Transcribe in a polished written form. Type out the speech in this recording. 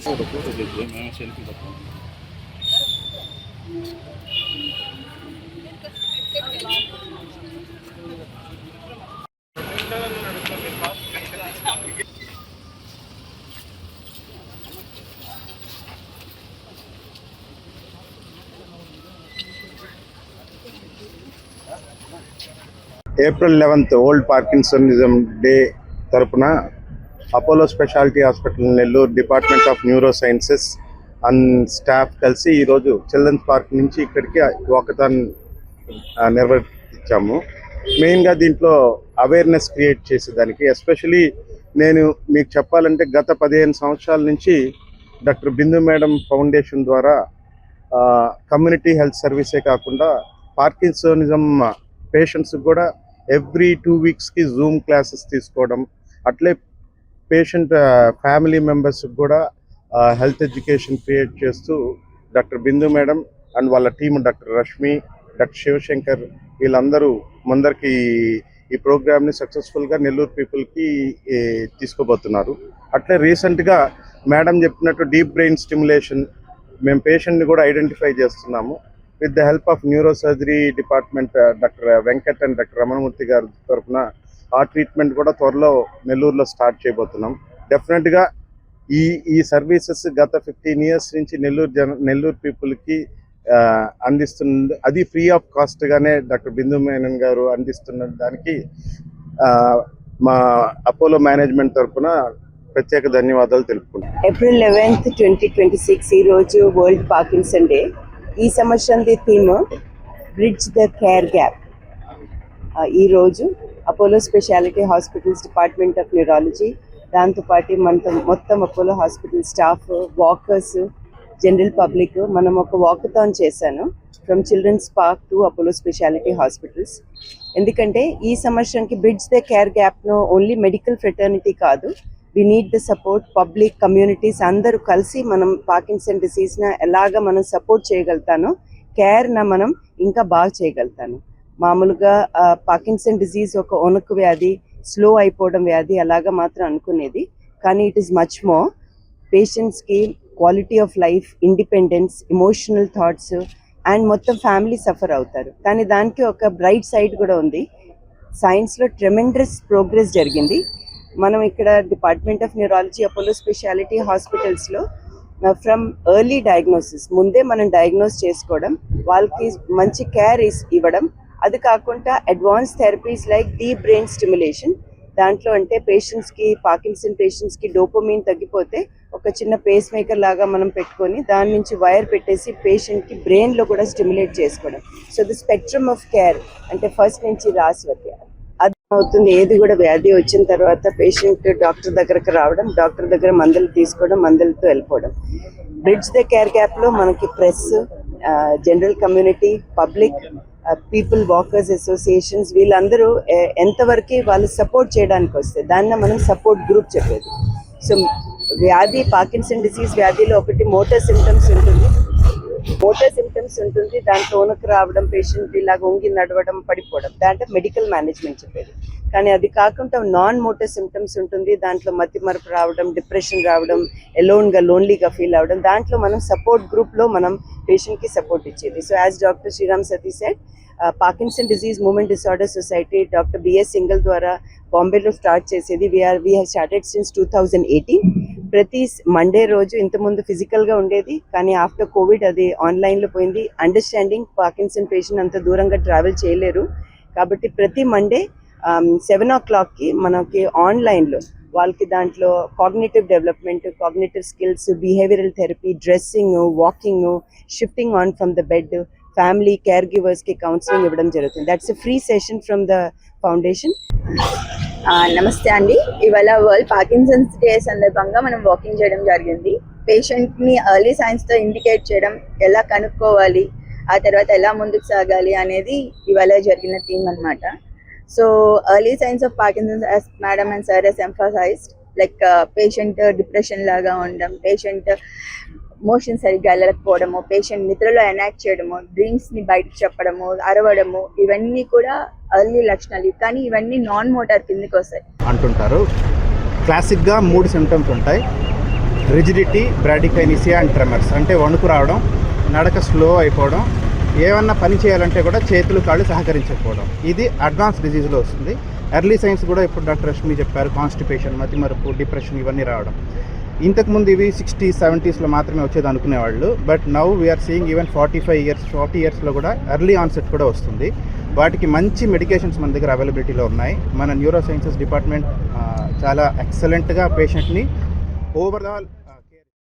Photo देखिए, मैं selfie करता हूँ। April 11th ఓల్డ్ పార్కిన్సనిజం డే తరపున Apollo speciality hospital Nellore department of neuro sciences and staff కలిసి ఈరోజు చిల్డ్రన్స్ పార్క్ నుంచి ఇక్కడికి వాకథాన్ నిర్వహించాము. మెయిన్గా దీంట్లో అవేర్నెస్ క్రియేట్ చేసేదానికి, ఎస్పెషలీ నేను మీకు చెప్పాలంటే గత 15 సంవత్సరాల నుంచి డాక్టర్ బిందు మేడం ఫౌండేషన్ ద్వారా కమ్యూనిటీ హెల్త్ సర్వీసే కాకుండా పార్కిన్సనిజం పేషెంట్స్ కూడా ఎవ్రీ 2 వీక్స్కి జూమ్ క్లాసెస్ తీసుకోవడం, అట్లే పేషెంట్ ఫ్యామిలీ మెంబర్స్కి కూడా హెల్త్ ఎడ్యుకేషన్ క్రియేట్ చేస్తూ డాక్టర్ బిందు మేడం అండ్ వాళ్ళ team doctor Rashmi, doctor Shivashankar వీళ్ళందరూ ముందరికి ఈ ప్రోగ్రామ్ని సక్సెస్ఫుల్గా నెల్లూరు పీపుల్కి తీసుకోబోతున్నారు. అట్లే రీసెంట్గా మేడం చెప్పినట్టు డీప్ బ్రెయిన్ స్టిమ్యులేషన్ మేము పేషెంట్ని కూడా ఐడెంటిఫై చేస్తున్నాము. With the help of neuro surgery department doctor Venkat and doctor Ramanamurthy గారి తరఫున ఆ ట్రీట్మెంట్ కూడా త్వరలో నెల్లూరులో స్టార్ట్ చేయబోతున్నాం. డెఫినెట్గా ఈ సర్వీసెస్ గత 15 ఇయర్స్ నుంచి నెల్లూరు పీపుల్కి అందిస్తుంది. అది ఫ్రీ ఆఫ్ కాస్ట్గానే డాక్టర్ బిందు మేనన్ గారు అందిస్తున్న దానికి మా అపోలో మేనేజ్మెంట్ తరఫున ప్రత్యేక ధన్యవాదాలు తెలుపుకుంటాం. April 11th, 2026 ఈరోజు వరల్డ్ పార్కిన్సన్ డే. ఈ సంవత్సరం theme bridge the care gap. ఈరోజు Apollo specialty hospitals department of neurology, దాంతోపాటు మొత్తం Apollo hospital staff, walkers, general public మనం ఒక వాకథాన్ చేశాను from children's park to Apollo specialty hospitals. ఎందుకంటే ఈ సంవత్సరంకి బ్రిడ్జ్ ద కేర్ గ్యాప్ను ఓన్లీ మెడికల్ ఫ్రెటర్నిటీ కాదు, we need the support public communities అందరూ కలిసి మనం పార్కిన్సన్ డిసీజ్ని ఎలాగ మనం సపోర్ట్ చేయగలుగుతానో కేర్న మనం ఇంకా బాగా చేయగలుగుతాను. మామూలుగా పార్కిన్సన్ డిసీజ్ ఒక వణుకు వ్యాధి, స్లో అయిపోవడం వ్యాధి అలాగా మాత్రం అనుకునేది, కానీ ఇట్ ఈస్ మచ్ మోర్. పేషెంట్స్కి quality of life, independence, emotional thoughts and మొత్తం ఫ్యామిలీ సఫర్ అవుతారు. కానీ దానికి ఒక బ్రైట్ సైడ్ కూడా ఉంది. సైన్స్లో ట్రెమెండస్ ప్రోగ్రెస్ జరిగింది. మనం ఇక్కడ department of neurology Apollo speciality హాస్పిటల్స్లో ఫ్రమ్ ఎర్లీ డయాగ్నోసిస్ ముందే మనం డయాగ్నోస్ చేసుకోవడం, వాళ్ళకి మంచి కేర్ ఇవ్వడం, అది కాకుండా advance therapies like deep brain stimulation. దాంట్లో అంటే పేషెంట్స్కి, పార్కిన్సన్ పేషెంట్స్కి డోపమైన్ తగ్గిపోతే ఒక చిన్న పేస్ మేకర్ లాగా మనం పెట్టుకొని దాని నుంచి వైర్ పెట్టేసి పేషెంట్కి బ్రెయిన్లో కూడా స్టిమ్యులేట్ చేసుకోవడం. So the spectrum of care అంటే ఫస్ట్ నుంచి లాస్ట్ వరకు అది అవుతుంది. ఏది కూడా వ్యాధి వచ్చిన తర్వాత పేషెంట్ డాక్టర్ దగ్గరకు రావడం, డాక్టర్ దగ్గర మందులు తీసుకోవడం, మందులతో వెళ్ళిపోవడం. బ్రిడ్జ్ ద కేర్ గ్యాప్లో మనకి press, general community, public, people, walkers associations వీళ్ళందరూ ఎంతవరకు వాళ్ళు సపోర్ట్ చేయడానికి వస్తే దాన్ని మనం సపోర్ట్ గ్రూప్ చెప్పేది. సో వ్యాధి, పార్కిన్సన్ డిసీజ్ వ్యాధిలో ఒకటి మోటార్ సిమ్టమ్స్ ఉంటుంది, దాంట్లో వణుకు రావడం, పేషెంట్ ఇలాగ ఉంగి నడవడం, పడిపోవడం, దాంట్లో మెడికల్ మేనేజ్మెంట్ చెప్పేది. కానీ అది కాకుండా నాన్ మోటార్ సిమ్టమ్స్ ఉంటుంది, దాంట్లో మతి మరపు రావడం, డిప్రెషన్ రావడం, ఎలోన్గా లోన్లీగా ఫీల్ అవ్వడం, దాంట్లో మనం సపోర్ట్ గ్రూప్లో మనం పేషెంట్కి సపోర్ట్ ఇచ్చేది. So as doctor Sriram Sathi said, Parkinson disease movement disorder society doctor BS Singhal ద్వారా బాంబేలో స్టార్ట్ చేసేది. We have started since 2018. ప్రతి మండే రోజు ఇంతకుముందు ఫిజికల్గా ఉండేది, కానీ ఆఫ్టర్ కోవిడ్ అది ఆన్లైన్లో పోయింది. అండర్స్టాండింగ్ పార్కిన్సన్ పేషెంట్ అంత దూరంగా ట్రావెల్ చేయలేరు కాబట్టి ప్రతి మండే 7 o'clockకి మనకి ఆన్లైన్లో వాళ్ళకి దాంట్లో cognitive development, cognitive skills, behavioural therapy, dressing, walking, shifting on from the bed, family care గివర్స్కి కౌన్సిలింగ్ ఇవ్వడం జరుగుతుంది. That's a free session from the foundation. నమస్తే అండి. ఇవాళ వరల్డ్ పార్కిన్సన్స్ డే సందర్భంగా మనం వాకింగ్ చేయడం జరిగింది. పేషెంట్ని ఎర్లీ సైన్స్తో ఇండికేట్ చేయడం, ఎలా కనుక్కోవాలి, ఆ తర్వాత ఎలా ముందుకు సాగాలి అనేది ఇవాళ జరిగిన థీమ్ అనమాట. So early science of Parkinson's, as madam and sir has emphasized, like patient depression లాగా ఉండడం, పేషెంట్ మోషన్ సరిగ్గా వెళ్ళకపోవడము, పేషెంట్ నిద్రలో ఎనాక్ట్ చేయడము, డ్రీమ్స్ని బయటకు చెప్పడము, అరవడము, ఇవన్నీ కూడా ఎర్లీ లక్షణాలు. కానీ ఇవన్నీ నాన్ మోటార్ కిందకి వస్తాయి అంటుంటారు. క్లాసిక్గా 3 సిమ్టమ్స్ ఉంటాయి: రిజిడిటీ, బ్రాడికైనిసియా అండ్ ట్రెమర్స్. అంటే వణుకు రావడం, నడక స్లో అయిపోవడం, ఏమన్నా పని చేయాలంటే కూడా చేతులు కాళ్ళు సహకరించకపోవడం. ఇది అడ్వాన్స్ డిజీజ్లో వస్తుంది. ఎర్లీ సైన్స్ కూడా ఇప్పుడు డాక్టర్ రష్మి చెప్పారు, కాన్స్టిపేషన్, మతిమరుపు, డిప్రెషన్ ఇవన్నీ రావడం. ఇంతకుముందు ఇవి 60s, 70sలో మాత్రమే వచ్చేది అనుకునేవాళ్ళు. But now we're seeing even 45 years, 40 yearsలో కూడా ఎర్లీ ఆన్సెట్ కూడా వస్తుంది. వాటికి మంచి మెడికేషన్స్ మన దగ్గర అవైలబిలిటీలో ఉన్నాయి. మన న్యూరో సైన్సెస్ డిపార్ట్మెంట్ చాలా ఎక్సలెంట్గా పేషెంట్ని ఓవరాల్